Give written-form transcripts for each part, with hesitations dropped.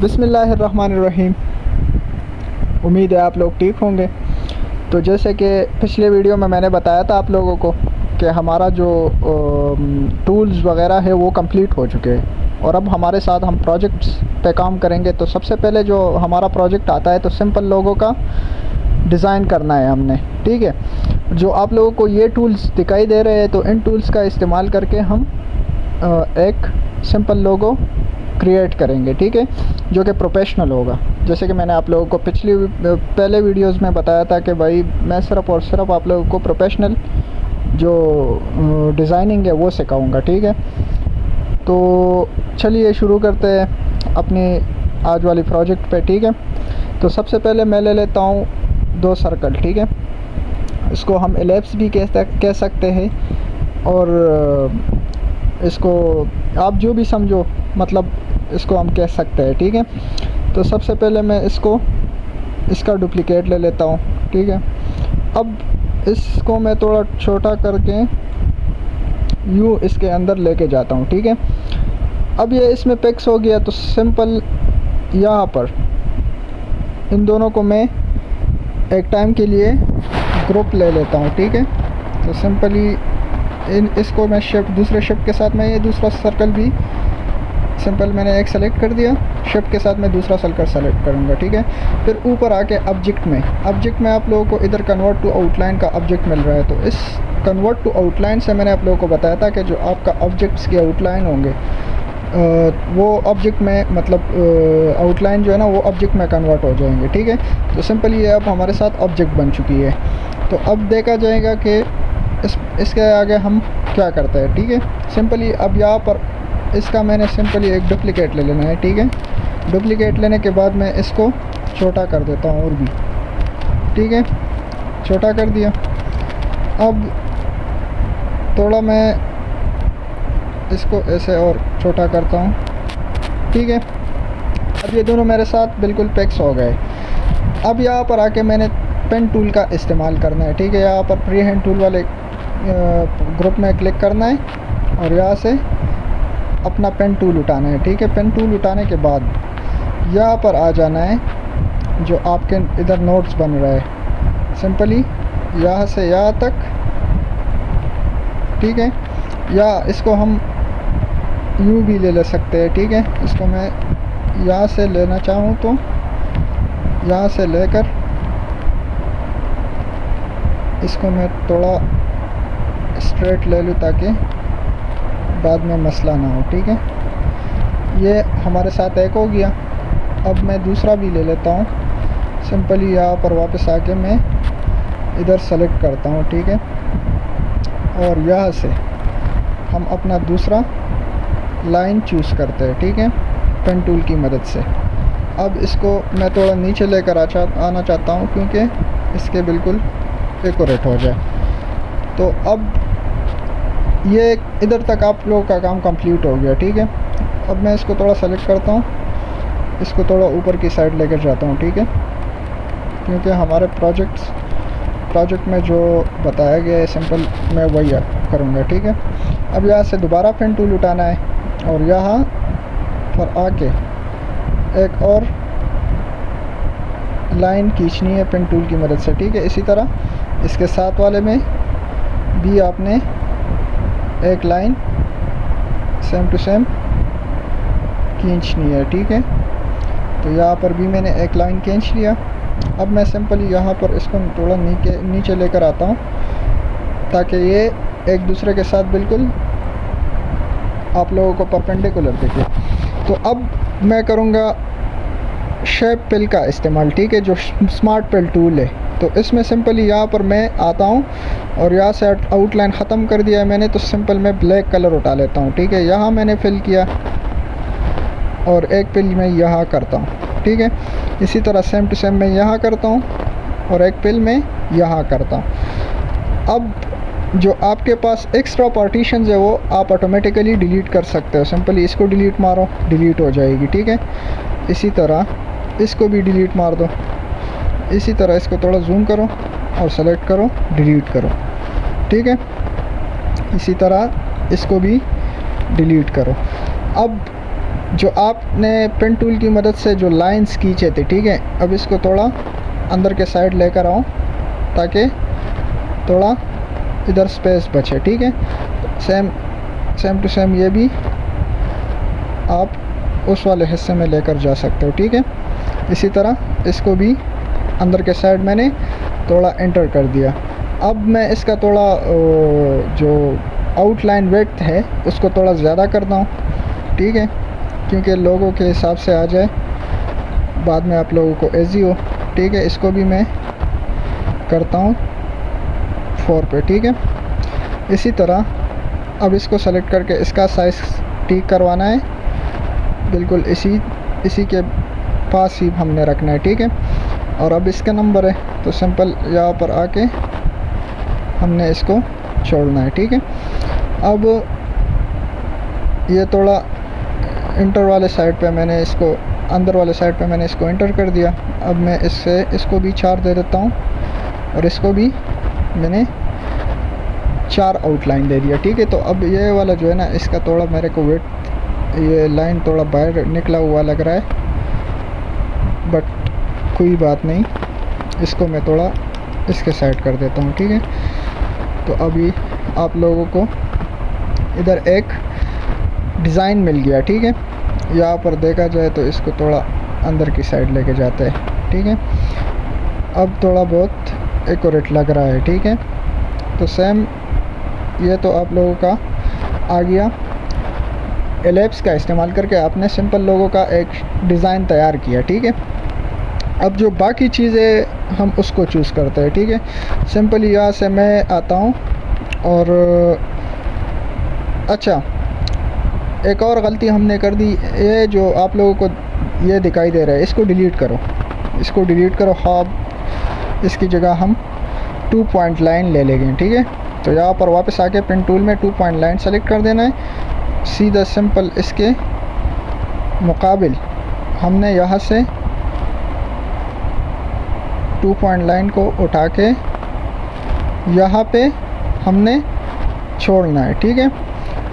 बिस्मिल्लाहिर्रहमानिर्रहीम। उम्मीद है आप लोग ठीक होंगे। तो जैसे कि पिछले वीडियो में मैंने बताया था आप लोगों को कि हमारा जो टूल्स वगैरह है वो कंप्लीट हो चुके हैं और अब हमारे साथ हम प्रोजेक्ट्स पे काम करेंगे। तो सबसे पहले जो हमारा प्रोजेक्ट आता है तो सिंपल लोगों का डिज़ाइन करना है हमने, ठीक है। जो आप लोगों को ये टूल्स दिखाई दे रहे हैं तो इन टूल्स का इस्तेमाल करके हम एक सिंपल लोगो क्रिएट करेंगे, ठीक है, जो कि प्रोफेशनल होगा। जैसे कि मैंने आप लोगों को पहले वीडियोस में बताया था कि भाई मैं सिर्फ़ और सिर्फ आप लोगों को प्रोफेशनल जो डिज़ाइनिंग है वो सिखाऊंगा, ठीक है। तो चलिए शुरू करते हैं अपनी आज वाली प्रोजेक्ट पे, ठीक है। तो सबसे पहले मैं ले लेता हूँ 2 सर्कल, ठीक है। इसको हम एलिप्स भी कह सकते हैं और इसको आप जो भी समझो, मतलब इसको हम कह सकते हैं, ठीक है। तो सबसे पहले मैं इसका डुप्लिकेट ले लेता हूँ, ठीक है। अब इसको मैं थोड़ा छोटा करके यूँ इसके अंदर लेके जाता हूँ, ठीक है। अब ये इसमें फिक्स हो गया तो सिंपल यहाँ पर इन दोनों को मैं एक टाइम के लिए ग्रुप ले लेता हूँ, ठीक है। तो सिंपली इसको मैं दूसरे शिफ्ट के साथ मैं ये दूसरा सर्कल भी सिंपल मैंने एक सेलेक्ट कर दिया, शिफ्ट के साथ मैं दूसरा सर्कल सेलेक्ट करूँगा, ठीक है। फिर ऊपर आके ऑब्जेक्ट में आप लोगों को इधर कन्वर्ट टू आउटलाइन का ऑब्जेक्ट मिल रहा है। तो इस कन्वर्ट टू आउटलाइन से मैंने आप लोगों को बताया था कि जो आपका ऑब्जेक्ट्स के आउटलाइन होंगे वो ऑब्जेक्ट में मतलब आउटलाइन जो है ना वो ऑब्जेक्ट में कन्वर्ट हो जाएंगे, ठीक है। तो सिंपल ये अब हमारे साथ ऑब्जेक्ट बन चुकी है। तो अब देखा जाएगा कि इसके आगे हम क्या करते हैं, ठीक है। सिंपली अब यहाँ पर इसका मैंने सिंपली एक डुप्लिकेट ले लेना है, ठीक है। डुप्लिकेट लेने के बाद मैं इसको छोटा कर देता हूँ और भी, ठीक है, छोटा कर दिया। अब थोड़ा मैं इसको ऐसे और छोटा करता हूँ, ठीक है। अब ये दोनों मेरे साथ बिल्कुल फिक्स हो गए। अब यहाँ पर आके मैंने पेन टूल का इस्तेमाल करना है, ठीक है। यहाँ पर फ्री हैंड टूल वाले ग्रुप में क्लिक करना है और यहाँ से अपना पेन टूल उठाना है, ठीक है। पेन टूल उठाने के बाद यहाँ पर आ जाना है जो आपके इधर नोट्स बन रहा है, सिंपली यहाँ से यहाँ तक, ठीक है। या इसको हम यूँ भी ले सकते हैं, ठीक है। इसको मैं यहाँ से लेना चाहूँ तो यहाँ से लेकर इसको मैं थोड़ा स्ट्रेट ले लूँ ताकि बाद में मसला ना हो, ठीक है। ये हमारे साथ एक हो गया। अब मैं दूसरा भी ले लेता हूँ, सिंपली यहाँ पर वापस आके मैं इधर सेलेक्ट करता हूँ, ठीक है। और यहाँ से हम अपना दूसरा लाइन चूज़ करते हैं, ठीक है, पेन टूल की मदद से। अब इसको मैं थोड़ा नीचे लेकर आना चाहता हूँ क्योंकि इसके बिल्कुल एक्यूरेट हो जाए। तो अब ये इधर तक आप लोगों का काम कंप्लीट हो गया, ठीक है। अब मैं इसको थोड़ा सेलेक्ट करता हूँ, इसको थोड़ा ऊपर की साइड लेकर जाता हूँ, ठीक है, क्योंकि हमारे प्रोजेक्ट में जो बताया गया है सिंपल मैं वही करूँगा, ठीक है। अब यहाँ से दोबारा पेन टूल उठाना है और यहाँ पर आके एक और लाइन खींचनी है पेन टूल की मदद से, ठीक है। इसी तरह इसके साथ वाले में भी आपने एक लाइन सेम टू सेम खींचनी है, ठीक है। तो यहाँ पर भी मैंने एक लाइन खींच लिया। अब मैं सिंपली यहाँ पर इसको थोड़ा नीचे लेकर आता हूँ ताकि ये एक दूसरे के साथ बिल्कुल आप लोगों को परपेंडिकुलर दिखे। तो अब मैं करूँगा शेप पिल का इस्तेमाल, ठीक है, जो स्मार्ट पिल टूल है। तो इसमें सिंपली यहाँ पर मैं आता हूँ और यहाँ से आउटलाइन ख़त्म कर दिया है मैंने, तो सिंपल मैं ब्लैक कलर उठा लेता हूँ, ठीक है। यहाँ मैंने फिल किया और एक पिल मैं यहाँ करता हूँ, ठीक है। इसी तरह सेम टू सेम मैं यहाँ करता हूँ और एक पिल मैं यहाँ करता हूँ। अब जो आपके पास एक्स्ट्रा पार्टीशंस है वो आप ऑटोमेटिकली डिलीट कर सकते हो, सिंपली इसको डिलीट मारो, डिलीट हो जाएगी, ठीक है। इसी तरह इसको भी डिलीट मार दो। इसी तरह इसको थोड़ा जूम करो और सेलेक्ट करो, डिलीट करो, ठीक है। इसी तरह इसको भी डिलीट करो। अब जो आपने पेन टूल की मदद से जो लाइंस खींचे थे, ठीक है, अब इसको थोड़ा अंदर के साइड लेकर आओ ताकि थोड़ा इधर स्पेस बचे, ठीक है। सेम टू सेम ये भी आप उस वाले हिस्से में लेकर जा सकते हो, ठीक है। इसी तरह इसको भी अंदर के साइड मैंने थोड़ा एंटर कर दिया। अब मैं इसका थोड़ा जो आउटलाइन विड्थ है उसको थोड़ा ज़्यादा करता हूँ, ठीक है, क्योंकि लोगों के हिसाब से आ जाए, बाद में आप लोगों को ईजी हो, ठीक है। इसको भी मैं करता हूँ 4 पे, ठीक है। इसी तरह अब इसको सेलेक्ट करके इसका साइज़ ठीक करवाना है, बिल्कुल इसी के पास ही हमने रखना है, ठीक है। और अब इसका नंबर है तो सिंपल यहाँ पर आके हमने इसको छोड़ना है, ठीक है। अब ये थोड़ा इंटर वाले साइड पे मैंने इसको, अंदर वाले साइड पे मैंने इसको इंटर कर दिया। अब मैं इसको भी 4 दे देता हूँ और इसको भी मैंने 4 आउटलाइन दे दिया, ठीक है। तो अब ये वाला जो है ना, इसका थोड़ा मेरे को वेट, ये लाइन थोड़ा बाहर निकला हुआ लग रहा है, बट कोई बात नहीं, इसको मैं थोड़ा इसके साइड कर देता हूँ, ठीक है। तो अभी आप लोगों को इधर एक डिज़ाइन मिल गया, ठीक है। यहाँ पर देखा जाए तो इसको थोड़ा अंदर की साइड लेके जाते हैं, ठीक है। अब थोड़ा बहुत एक्यूरेट लग रहा है, ठीक है। तो सेम ये तो आप लोगों का आ गया। एलिप्स का इस्तेमाल करके आपने सिंपल लोगों का एक डिज़ाइन तैयार किया, ठीक है। अब जो बाकी चीज़ें हम उसको चूज़ करते हैं, ठीक है। सिंपली यहाँ से मैं आता हूँ और अच्छा, एक और गलती हमने कर दी, ये जो आप लोगों को ये दिखाई दे रहा है, इसको डिलीट करो, इसको डिलीट करो। हाँ, इसकी जगह हम 2 पॉइंट लाइन ले लेंगे, ठीक है। तो यहाँ पर वापस आके पेन टूल में 2 पॉइंट लाइन सेलेक्ट कर देना है। सीधा सिंपल इसके मुकाबिल हमने यहाँ से 2 पॉइंट लाइन को उठा के यहाँ पे हमने छोड़ना है, ठीक है।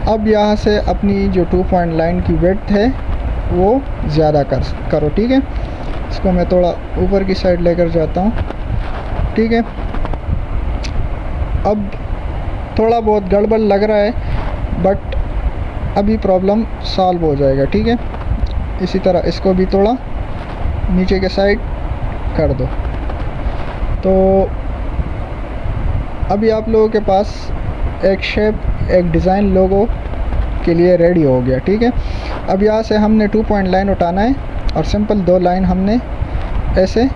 अब यहाँ से अपनी जो 2 पॉइंट लाइन की विड्थ है वो ज़्यादा करो, ठीक है। इसको मैं थोड़ा ऊपर की साइड लेकर जाता हूँ, ठीक है। अब थोड़ा बहुत गड़बड़ लग रहा है, बट अभी प्रॉब्लम सॉल्व हो जाएगा, ठीक है। इसी तरह इसको भी थोड़ा नीचे के साइड कर दो। तो अभी आप लोगों के पास एक शेप, एक डिज़ाइन लोगो के लिए रेडी हो गया, ठीक है। अब यहाँ से हमने 2 पॉइंट लाइन उठाना है और सिंपल 2 लाइन हमने ऐसे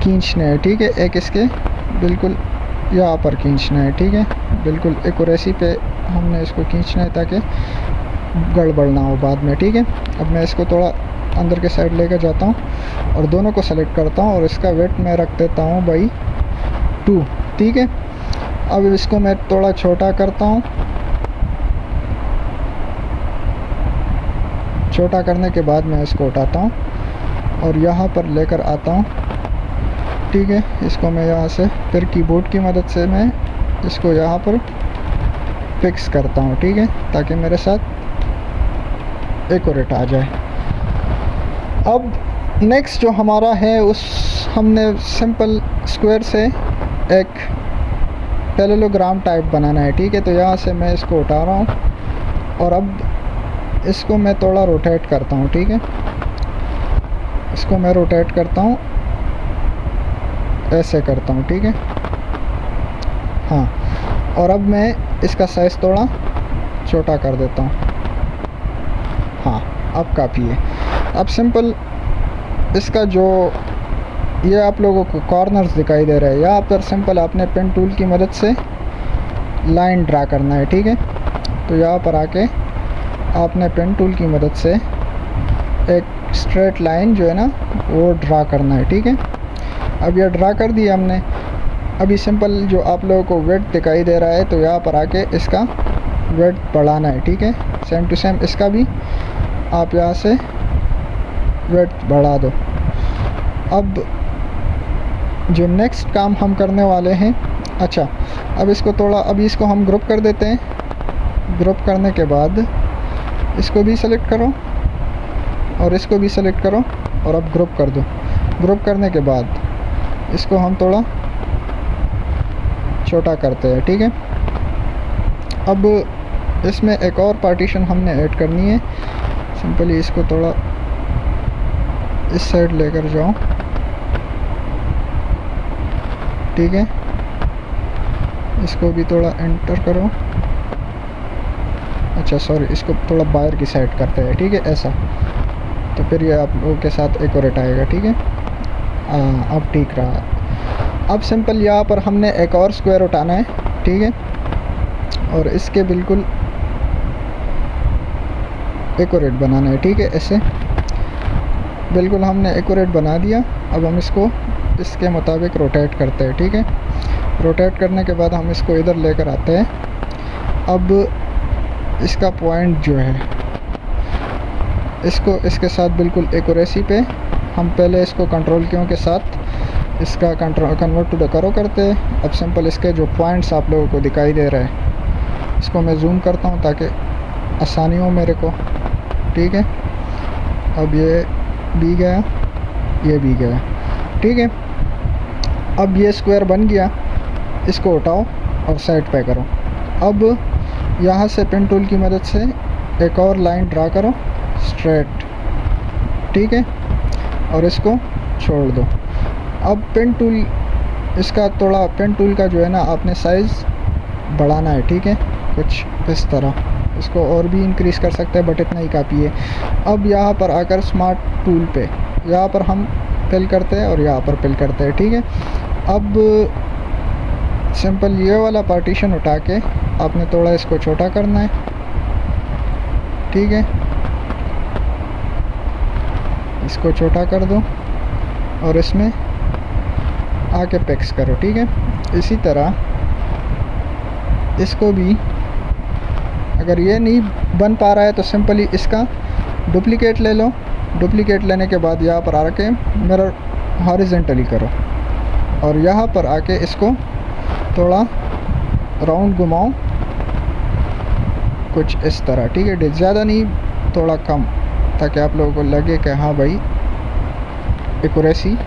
खींचने हैं, ठीक है। एक इसके बिल्कुल यहाँ पर खींचना है, ठीक है। बिल्कुल एक्यूरेसी पे हमने इसको खींचना है ताकि गड़बड़ ना हो बाद में, ठीक है। अब मैं इसको थोड़ा अंदर के साइड लेकर जाता हूँ और दोनों को सेलेक्ट करता हूँ और इसका वेट मैं रख देता हूँ बाई 2, ठीक है। अब इसको मैं थोड़ा छोटा करता हूँ। छोटा करने के बाद मैं इसको उठाता हूँ और यहाँ पर लेकर आता हूँ, ठीक है। इसको मैं यहाँ से फिर कीबोर्ड की मदद से मैं इसको यहाँ पर फिक्स करता हूँ, ठीक है, ताकि मेरे साथ एक्यूरेट आ जाए। अब नेक्स्ट जो हमारा है, उस हमने सिंपल स्क्वायर से एक पैरेललोग्राम टाइप बनाना है, ठीक है। तो यहाँ से मैं इसको उठा रहा हूँ और अब इसको मैं थोड़ा रोटेट करता हूँ, ठीक है। इसको मैं रोटेट करता हूँ, ऐसे करता हूँ, ठीक है। हाँ, और अब मैं इसका साइज़ थोड़ा छोटा कर देता हूँ। हाँ, अब काफ़ी है। अब सिंपल इसका जो ये आप लोगों को कॉर्नर्स दिखाई दे रहा है, यहाँ पर सिंपल आपने पेन टूल की मदद से लाइन ड्रा करना है, ठीक है। तो यहाँ पर आके आपने पेन टूल की मदद से एक स्ट्रेट लाइन जो है ना वो ड्रा करना है, ठीक है। अब यह ड्रा कर दिया हमने। अभी सिंपल जो आप लोगों को विड्थ दिखाई दे रहा है, तो यहाँ पर आके इसका विड्थ बढ़ाना है, ठीक है। सेम टू सेम इसका भी आप यहाँ से विड्थ बढ़ा दो। अब जो नेक्स्ट काम हम करने वाले हैं, अच्छा, अब इसको थोड़ा, अभी इसको हम ग्रुप कर देते हैं। ग्रुप करने के बाद इसको भी सेलेक्ट करो और इसको भी सेलेक्ट करो और अब ग्रुप कर दो। ग्रुप करने के बाद इसको हम थोड़ा छोटा करते हैं, ठीक है। अब इसमें एक और पार्टीशन हमने ऐड करनी है। सिंपली इसको थोड़ा इस साइड लेकर जाओ, ठीक है। इसको भी थोड़ा एंटर करो, अच्छा सॉरी, इसको थोड़ा बाहर की साइड करते हैं, ठीक है, ऐसा। तो फिर ये आप लोगों के साथ एक्यूरेट आएगा, ठीक है। अब ठीक रहा। अब सिंपल यहाँ पर हमने एक और स्क्वायर उठाना है, ठीक है, और इसके बिल्कुल एक्यूरेट बनाना है, ठीक है। ऐसे बिल्कुल हमने एक्यूरेट बना दिया। अब हम इसको इसके मुताबिक रोटेट करते हैं, ठीक है। रोटेट करने के बाद हम इसको इधर लेकर आते हैं। अब इसका पॉइंट जो है, इसको इसके साथ बिल्कुल एक्यूरेसी पे हम पहले इसको कंट्रोल कीयों के साथ इसका कन्वर्ट टू द करो करते हैं। अब सिंपल इसके जो पॉइंट्स आप लोगों को दिखाई दे रहे हैं, इसको मैं जूम करता हूँ ताकि आसानी हो मेरे को, ठीक है। अब ये भी गया, ये भी गया, ठीक है। अब ये स्क्वायर बन गया, इसको उठाओ और साइड पे करो। अब यहाँ से पेन टूल की मदद से एक और लाइन ड्रा करो स्ट्रेट, ठीक है, और इसको छोड़ दो। अब पेन टूल इसका थोड़ा पेन टूल का जो है ना आपने साइज़ बढ़ाना है, ठीक है, कुछ इस तरह। इसको और भी इंक्रीज़ कर सकते हैं बट इतना ही काफ़ी है। अब यहाँ पर आकर स्मार्ट टूल पे यहाँ पर हम फिल करते हैं और यहाँ पर फिल करते हैं, ठीक है। अब सिंपल ये वाला पार्टीशन उठा के आपने थोड़ा इसको छोटा करना है, ठीक है। इसको छोटा कर दो और इसमें आके पिक्स करो, ठीक है। इसी तरह इसको भी, अगर ये नहीं बन पा रहा है तो सिंपली इसका डुप्लीकेट ले लो। डुप्लीकेट लेने के बाद यहाँ पर आके मिरर हॉरिजेंटली करो और यहाँ पर आके इसको थोड़ा राउंड घुमाओ कुछ इस तरह, ठीक है। ज़्यादा नहीं, थोड़ा कम, ताकि आप लोगों को लगे कि हाँ भाई एक्यूरेसी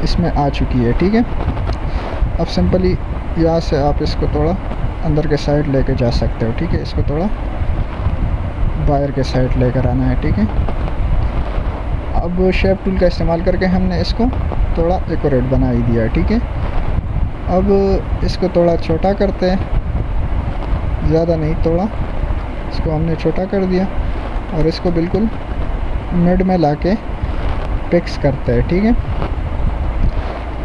इसमें आ चुकी है, ठीक है। अब सिंपली यहाँ से आप इसको थोड़ा अंदर के साइड लेके जा सकते हो, ठीक है। इसको थोड़ा बाहर के साइड लेकर आना है, ठीक है। अब शेप टूल का इस्तेमाल करके हमने इसको थोड़ा एक्यूरेट बना ही दिया है, ठीक है। अब इसको थोड़ा छोटा करते हैं, ज़्यादा नहीं, थोड़ा इसको हमने छोटा कर दिया और इसको बिल्कुल मिड में लाके फिक्स करते हैं, ठीक है।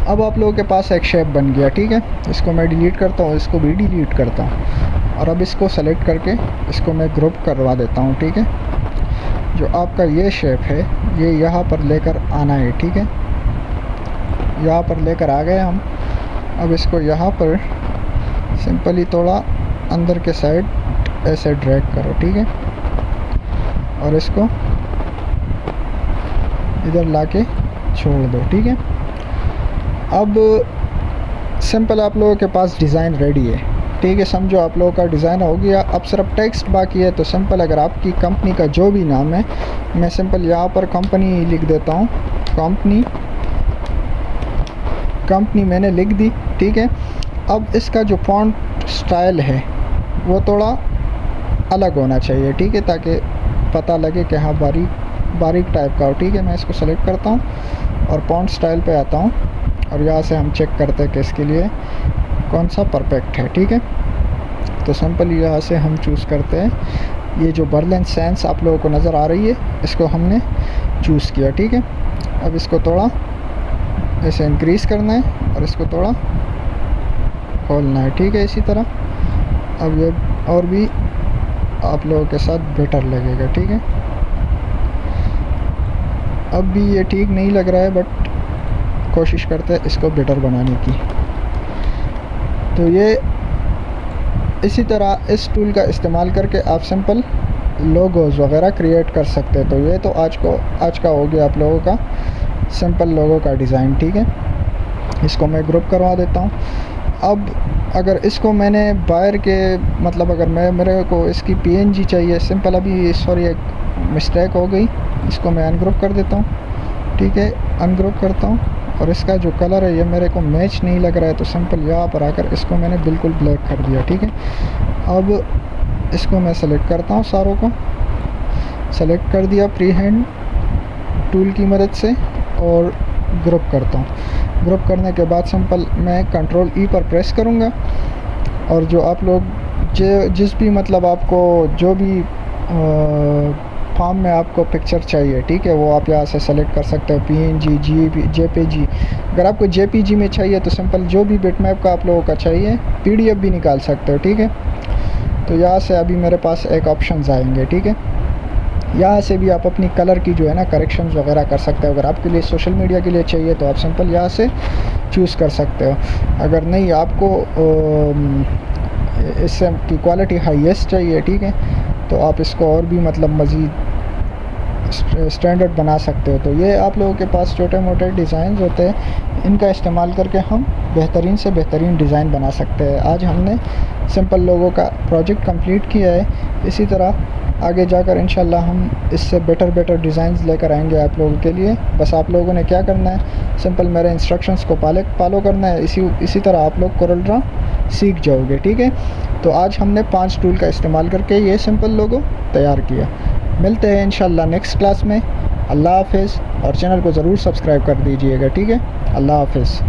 अब आप लोगों के पास एक शेप बन गया, ठीक है। इसको मैं डिलीट करता हूँ, इसको भी डिलीट करता हूँ और अब इसको सेलेक्ट करके इसको मैं ग्रुप करवा देता हूँ, ठीक है। जो आपका ये शेप है ये यहाँ पर लेकर आना है, ठीक है। यहाँ पर लेकर आ गए हम। अब इसको यहाँ पर सिंपली थोड़ा अंदर के साइड ऐसे ड्रैग करो, ठीक है, और इसको इधर लाके छोड़ दो, ठीक है। अब सिंपल आप लोगों के पास डिज़ाइन रेडी है, ठीक है। समझो आप लोगों का डिज़ाइन हो गया। अब सिर्फ टेक्स्ट बाकी है। तो सिंपल अगर आपकी कंपनी का जो भी नाम है, मैं सिंपल यहाँ पर कंपनी लिख देता हूँ। कंपनी मैंने लिख दी, ठीक है। अब इसका जो फॉन्ट स्टाइल है वो थोड़ा अलग होना चाहिए, ठीक है, ताकि पता लगे कि हाँ बारीक टाइप का हो, ठीक है। मैं इसको सेलेक्ट करता हूँ और फॉन्ट स्टाइल पे आता हूँ और यहाँ से हम चेक करते हैं कि इसके लिए कौन सा परफेक्ट है, ठीक है। तो सिंपल यहाँ से हम चूज़ करते हैं। ये जो बर्लिन सैंस आप लोगों को नज़र आ रही है, इसको हमने चूज़ किया, ठीक है। अब इसको थोड़ा ऐसे इंक्रीज़ करना है और इसको थोड़ा खोलना है, ठीक है, इसी तरह। अब ये और भी आप लोगों के साथ बेटर लगेगा, ठीक है। अब भी ये ठीक नहीं लग रहा है बट कोशिश करते हैं इसको बेटर बनाने की। तो ये इसी तरह इस टूल का इस्तेमाल करके आप सिंपल लोगोज वगैरह क्रिएट कर सकते हैं। तो ये तो आज का हो गया आप लोगों का सिंपल लोगो का डिज़ाइन, ठीक है। इसको मैं ग्रुप करवा देता हूँ। अब अगर इसको मैंने बाहर के मतलब अगर मेरे को इसकी पीएनजी चाहिए, सिंपल अभी सॉरी मिस्टेक हो गई, इसको मैं अनग्रुप कर देता हूँ। ठीक है, अनग्रुप करता हूँ और इसका जो कलर है ये मेरे को मैच नहीं लग रहा है, तो सिंपल यहाँ पर आकर इसको मैंने बिल्कुल ब्लैक कर दिया। ठीक है, अब इसको मैं सेलेक्ट करता हूँ, सारों को सेलेक्ट कर दिया फ्री हैंड टूल की मदद से और ग्रुप करता हूँ। ग्रुप करने के बाद सिंपल मैं कंट्रोल ई पर प्रेस करूँगा और जो आप लोग जिस भी मतलब आपको जो भी फॉर्म में आपको पिक्चर चाहिए, ठीक है, वो आप यहाँ से सेलेक्ट कर सकते हो, PNG, JPG। अगर आपको JPG में चाहिए तो सिंपल जो भी बिटमैप का आप लोगों का चाहिए PDF भी निकाल सकते हो। ठीक है, तो यहाँ से अभी मेरे पास एक ऑप्शंस आएंगे। ठीक है, यहाँ से भी आप अपनी कलर की जो है ना करेक्शंस वगैरह कर सकते हो। अगर आपके लिए सोशल मीडिया के लिए चाहिए तो आप सिंपल यहाँ से चूज़ कर सकते हो। अगर नहीं आपको इससे की क्वालिटी हाईएस्ट चाहिए, ठीक है, तो आप इसको और भी मतलब मज़ीद स्टैंडर्ड बना सकते हो। तो ये आप लोगों के पास छोटे मोटे डिज़ाइन होते हैं, इनका इस्तेमाल करके हम बेहतरीन से बेहतरीन डिज़ाइन बना सकते हैं। आज हमने सिंपल लोगों का प्रोजेक्ट कंप्लीट किया है, इसी तरह आगे जाकर इंशाल्लाह हम इससे बेटर डिज़ाइंस लेकर आएंगे आप लोगों के लिए। बस आप लोगों ने क्या करना है, सिंपल मेरे इंस्ट्रक्शंस को फॉलो करना है, इसी तरह आप लोग कोरल ड्रॉ सीख जाओगे। ठीक है, तो आज हमने 5 टूल का इस्तेमाल करके ये सिंपल लोगो तैयार किया। मिलते हैं इंशाल्लाह नेक्स्ट क्लास में। अल्लाह हाफ़िज़, और चैनल को ज़रूर सब्सक्राइब कर दीजिएगा। ठीक है, अल्लाह हाफ़िज़।